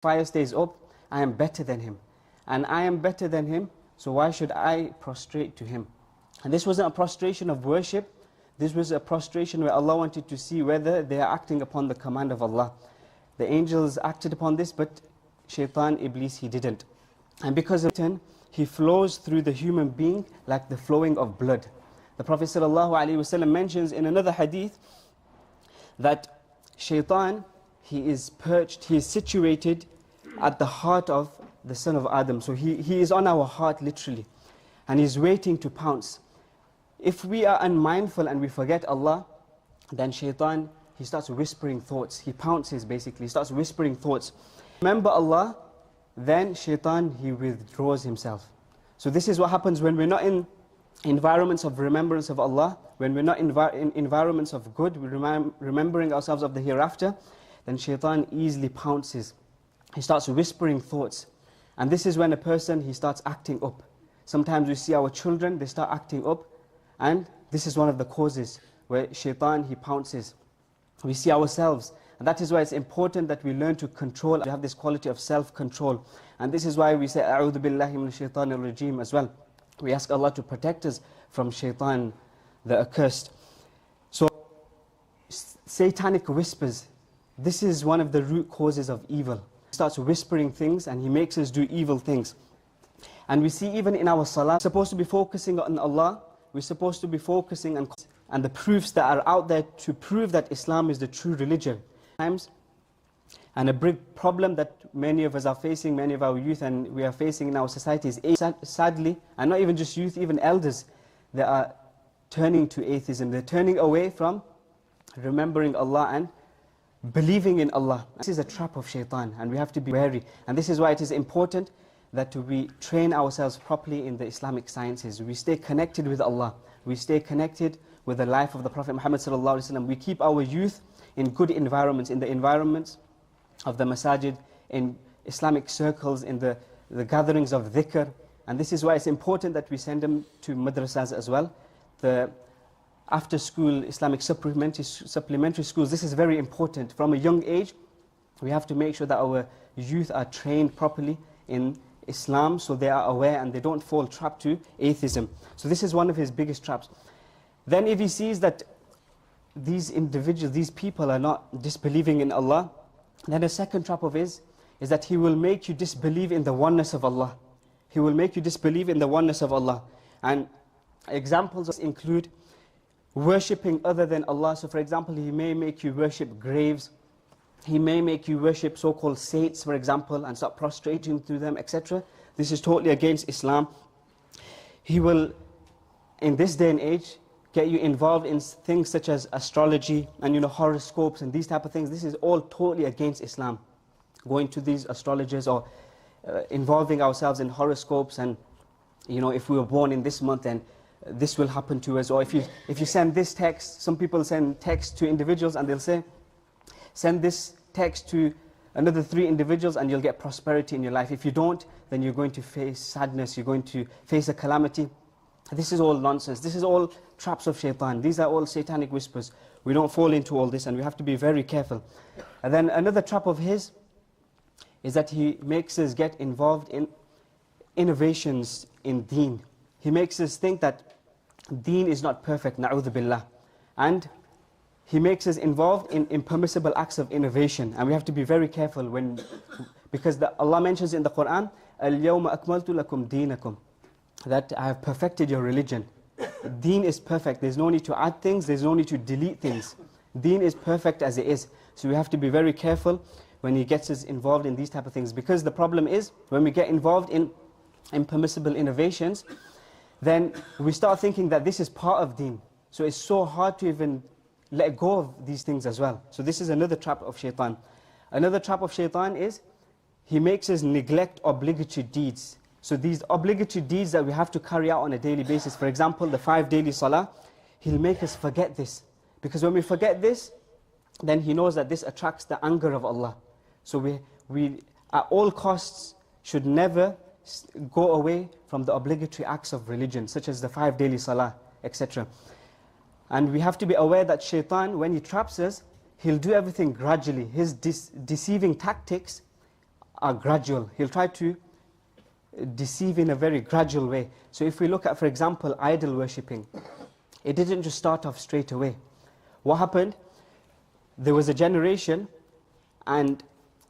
fire stays up, I am better than him. And I am better than him, so why should I prostrate to him? And this wasn't a prostration of worship. This was a prostration where Allah wanted to see whether they are acting upon the command of Allah. The angels acted upon this, but Shaytaan, Iblis, he didn't. And because of it, he flows through the human being like the flowing of blood. The Prophet ﷺ mentions in another hadith that Shaytaan, he is perched, he is situated at the heart of the son of Adam. So he is on our heart literally, and he's waiting to pounce. If we are unmindful and we forget Allah, then Shaytaan, he starts whispering thoughts. He pounces basically, he starts whispering thoughts. Remember Allah, then Shaytaan, he withdraws himself. So this is what happens when we're not in environments of remembrance of Allah, when we're not in environments of good, we're remembering ourselves of the hereafter, then Shaytaan easily pounces. He starts whispering thoughts. And this is when a person, he starts acting up. Sometimes we see our children, they start acting up, and this is one of the causes where Shaytaan, he pounces. We see ourselves, and that is why it's important that we learn to control, to have this quality of self-control. And this is why we say, أعوذ بالله من الشيطان الرجيم as well. We ask Allah to protect us from Shaytaan, the accursed. So, satanic whispers, this is one of the root causes of evil. He starts whispering things and he makes us do evil things. And we see even in our salah, we're supposed to be focusing on Allah, we're supposed to be focusing on and the proofs that are out there to prove that Islam is the true religion. And a big problem that many of us are facing, many of our youth and we are facing in our society is, sadly, and not even just youth, even elders, they are turning to atheism. They're turning away from remembering Allah and believing in Allah. This is a trap of Shaytaan, and we have to be wary. And this is why it is important that we train ourselves properly in the Islamic sciences. We stay connected with Allah. We stay connected with the life of the Prophet Muhammad ﷺ. We keep our youth in good environments, in the environments of the masajid, in Islamic circles, in the gatherings of dhikr. And this is why it's important that we send them to madrasas as well. The after-school Islamic supplementary schools, this is very important. From a young age, we have to make sure that our youth are trained properly in Islam, so they are aware and they don't fall trapped to atheism. So this is one of his biggest traps. Then if he sees that these individuals, these people are not disbelieving in Allah, then a second trap of his is that he will make you disbelieve in the oneness of Allah. He will make you disbelieve in the oneness of Allah. And examples include worshipping other than Allah. So for example, he may make you worship graves. He may make you worship so-called saints, for example, and start prostrating to them, etc. This is totally against Islam. He will, in this day and age, get you involved in things such as astrology and horoscopes and these type of things. This is all totally against Islam. Going to these astrologers or involving ourselves in horoscopes and if we were born in this month and this will happen to us, or if you send this text, some people send text to individuals and they'll say, send this text to another 3 individuals and you'll get prosperity in your life. If you don't, then you're going to face sadness, you're going to face a calamity. This is all nonsense. This is all traps of Shaytaan. These are all satanic whispers. We don't fall into all this and we have to be very careful. And then another trap of his is that he makes us get involved in innovations in deen. He makes us think that deen is not perfect, na'udhu billah. And he makes us involved in impermissible acts of innovation. And we have to be very careful because Allah mentions in the Quran, الْيَوْمَ أَكْمَلْتُ لَكُمْ دِينَكُمْ, that I have perfected your religion. Deen is perfect. There's no need to add things. There's no need to delete things. Deen is perfect as it is. So we have to be very careful when he gets us involved in these type of things. Because the problem is, when we get involved in impermissible innovations, then we start thinking that this is part of deen. So it's so hard to even let go of these things as well. So this is another trap of Shaytaan. Another trap of Shaytaan is, he makes us neglect obligatory deeds. So these obligatory deeds that we have to carry out on a daily basis, for example, the 5 daily salah, he'll make us forget this. Because when we forget this, then he knows that this attracts the anger of Allah. So we at all costs should never go away from the obligatory acts of religion, such as the 5 daily salah, etc. And we have to be aware that Shaytaan, when he traps us, he'll do everything gradually. His deceiving tactics are gradual. He'll try to deceive in a very gradual way. So if we look at, for example, idol worshipping, it didn't just start off straight away. What happened? There was a generation and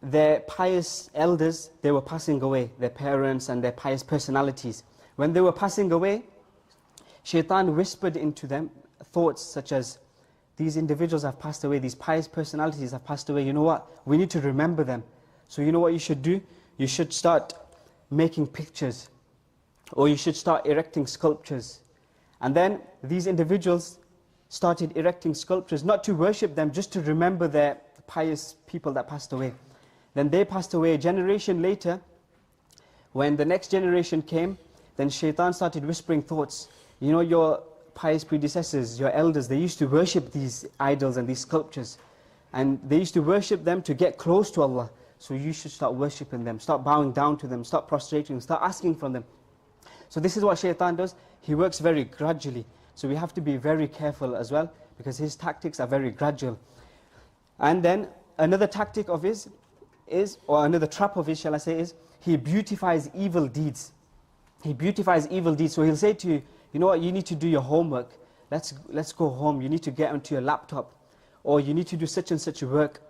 their pious elders, they were passing away, their parents and their pious personalities. When they were passing away, Shaytaan whispered into them thoughts such as, these individuals have passed away, these pious personalities have passed away, you know what, we need to remember them. So you know what you should do? You should start making pictures, or you should start erecting sculptures. And then these individuals started erecting sculptures, not to worship them, just to remember their pious people that passed away. Then they passed away. A generation later, when the next generation came, then Shaytaan started whispering thoughts. You know, your pious predecessors, your elders, they used to worship these idols and these sculptures. And they used to worship them to get close to Allah. So you should start worshipping them, start bowing down to them, start prostrating, start asking from them. So this is what Shaytaan does. He works very gradually. So we have to be very careful as well, because his tactics are very gradual. And then another tactic of his is, or another trap of his, shall I say, is he beautifies evil deeds. He beautifies evil deeds. So he'll say to you, you know what, you need to do your homework. Let's go home. You need to get onto your laptop. Or you need to do such and such work.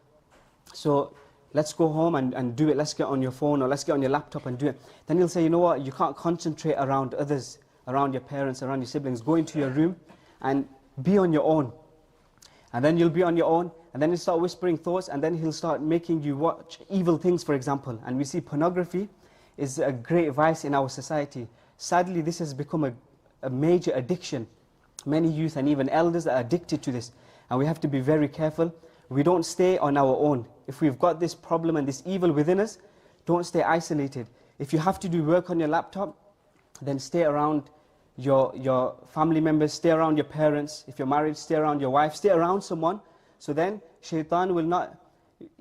So let's go home and do it. Let's get on your phone, or let's get on your laptop and do it. Then he'll say, you know what, you can't concentrate around others, around your parents, around your siblings. Go into your room and be on your own. And then you'll be on your own, and then he'll start whispering thoughts, and then he'll start making you watch evil things, for example. And we see pornography is a great vice in our society. Sadly, this has become a major addiction. Many youth and even elders are addicted to this. And we have to be very careful. We don't stay on our own. If we've got this problem and this evil within us, don't stay isolated. If you have to do work on your laptop, then stay around your family members, stay around your parents. If you're married, stay around your wife, stay around someone. So then Shaytaan will not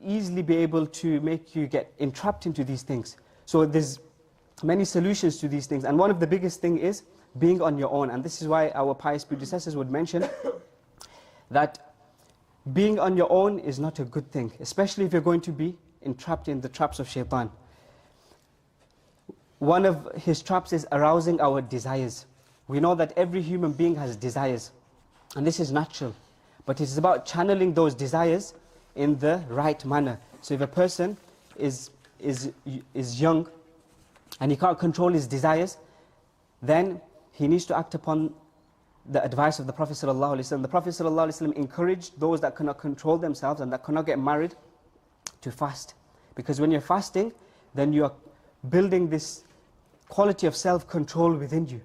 easily be able to make you get entrapped into these things. So there's many solutions to these things. And one of the biggest thing is being on your own. And this is why our pious predecessors would mention that being on your own is not a good thing, especially if you're going to be entrapped in the traps of Shaytaan. One of his traps is arousing our desires. We know that every human being has desires, and this is natural. But it's about channeling those desires in the right manner. So if a person is young and he can't control his desires, then he needs to act upon the advice of the Prophet ﷺ. The Prophet ﷺ encouraged those that cannot control themselves and that cannot get married to fast. Because when you're fasting, then you are building this quality of self-control within you.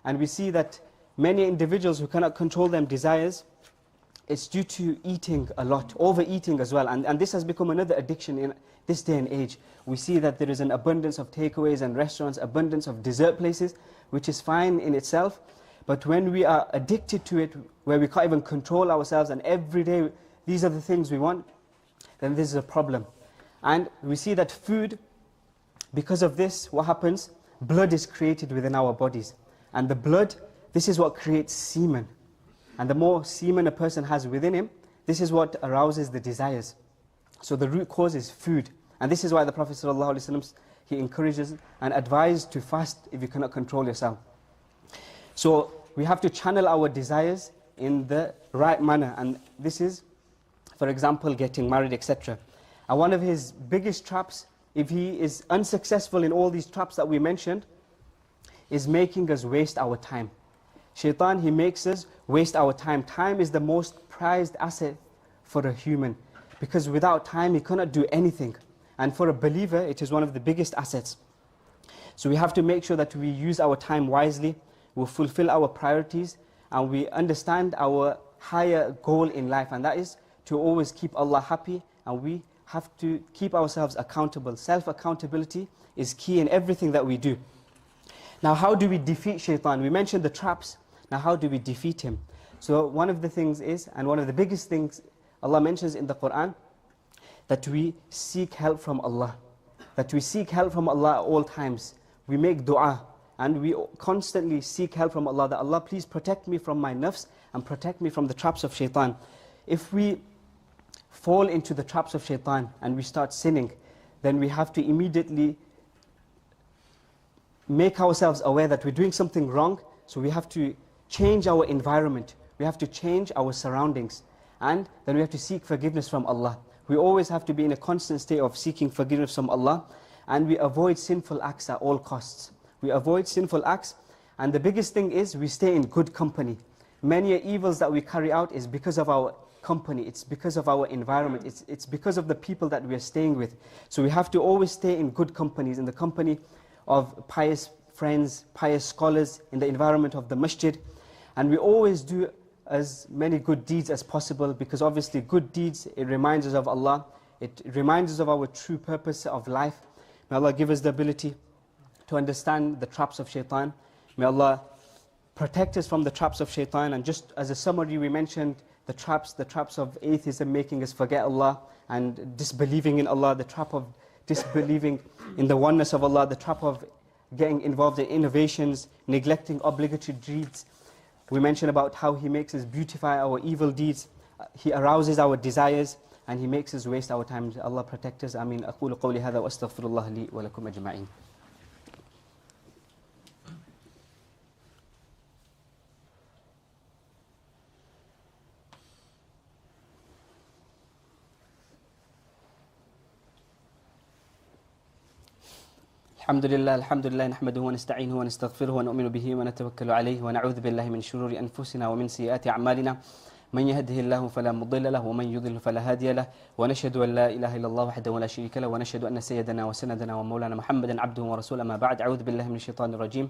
And we see that many individuals who cannot control their desires, it's due to eating a lot, overeating as well. And this has become another addiction in this day and age. We see that there is an abundance of takeaways and restaurants, abundance of dessert places, which is fine in itself. But when we are addicted to it, where we can't even control ourselves, and every day these are the things we want, then this is a problem. And we see that food, because of this, what happens? Blood is created within our bodies. And the blood, this is what creates semen. And the more semen a person has within him, this is what arouses the desires. So the root cause is food. And this is why the Prophet ﷺ, he encourages and advises to fast if you cannot control yourself. So we have to channel our desires in the right manner. And this is, for example, getting married, etc. And one of his biggest traps, if he is unsuccessful in all these traps that we mentioned, is making us waste our time. Shaytaan, he makes us waste our time. Time is the most prized asset for a human, because without time he cannot do anything. And for a believer, it is one of the biggest assets. So we have to make sure that we use our time wisely, we fulfill our priorities, and we understand our higher goal in life, and that is to always keep Allah happy, and we have to keep ourselves accountable. Self-accountability is key in everything that we do. Now, how do we defeat Shaytaan? We mentioned the traps. Now, how do we defeat him? So one of the things is, and one of the biggest things Allah mentions in the Quran, that we seek help from Allah. That we seek help from Allah at all times. We make dua, and we constantly seek help from Allah, that Allah, please protect me from my nafs and protect me from the traps of Shaytaan. If we fall into the traps of Shaytaan and we start sinning, then we have to immediately make ourselves aware that we're doing something wrong. So we have to change our environment. We have to change our surroundings. And then we have to seek forgiveness from Allah. We always have to be in a constant state of seeking forgiveness from Allah. And we avoid sinful acts at all costs. We avoid sinful acts. And the biggest thing is we stay in good company. Many evils that we carry out is because of our company. It's because of our environment. It's because of the people that we are staying with. So we have to always stay in good companies, in the company of pious friends, pious scholars, in the environment of the masjid. And we always do as many good deeds as possible, because obviously good deeds, it reminds us of Allah. It reminds us of our true purpose of life. May Allah give us the ability to understand the traps of Shaytaan. May Allah protect us from the traps of Shaytaan. And just as a summary, we mentioned the traps of atheism, making us forget Allah and disbelieving in Allah, the trap of disbelieving in the oneness of Allah, the trap of getting involved in innovations, neglecting obligatory deeds. We mentioned about how He makes us beautify our evil deeds. He arouses our desires and He makes us waste our time. Allah protect us. Ameen. أقول قولي هذا وأستغفر الله لي ولكم أجمعين. الحمد لله نحمده ونستعينه ونستغفره ونؤمن به ونتوكل عليه ونعوذ بالله من شرور أنفسنا ومن سيئات أعمالنا من يهده الله فلا مضل له ومن يضلل فلا هادي له ونشهد أن لا إله إلا الله وحده لا شريك له ونشهد أن سيدنا وسندنا ومولانا محمدا عبده ورسوله. ما بعد، أعوذ بالله من الشيطان الرجيم.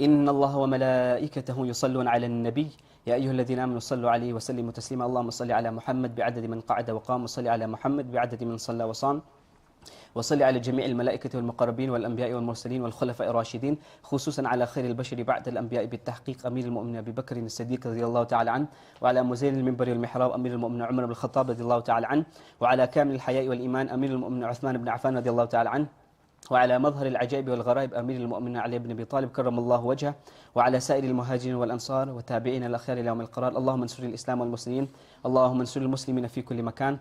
إن الله وملائكته يصلون على النبي يا أيها الذين آمنوا صلوا عليه وسلموا تسليما. اللهم صل على محمد بعدد من قعد وقام، وصل على محمد بعدد من صلى وصام، وصل على جميع الملائكة والمقربين والأنبياء والمرسلين والخلفاء الراشدين، خصوصا على خير البشر بعد الأنبياء بالتحقيق أمير المؤمنين أبي بكر الصديق رضي الله تعالى عنه، وعلى مزين المنبر والمحراب أمير المؤمنين عمر بن الخطاب رضي الله تعالى عنه، وعلى كامل الحياء والإيمان أمير المؤمنين عثمان بن عفان رضي الله تعالى عنه، وعلى مظهر العجائب والغرائب أمير المؤمنين علي بن أبي طالب كرم الله وجهه، وعلى سائر المهاجرين والأنصار وتابعين الأخيار إلى يوم القرار. اللهم انصر الإسلام والمسلمين، اللهم انصر المسلمين في كل مكان،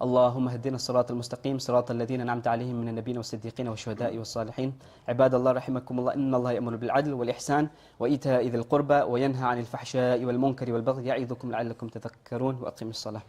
اللهم اهدنا الصراط المستقيم صراط الذين أنعمت عليهم من النبيين والصديقين والشهداء والصالحين. عباد الله رحمكم الله، إن الله يأمر بالعدل والإحسان وإيتاء ذي القربى وينهى عن الفحشاء والمنكر والبغي يعظكم لعلكم تذكرون. وأقيموا الصلاة.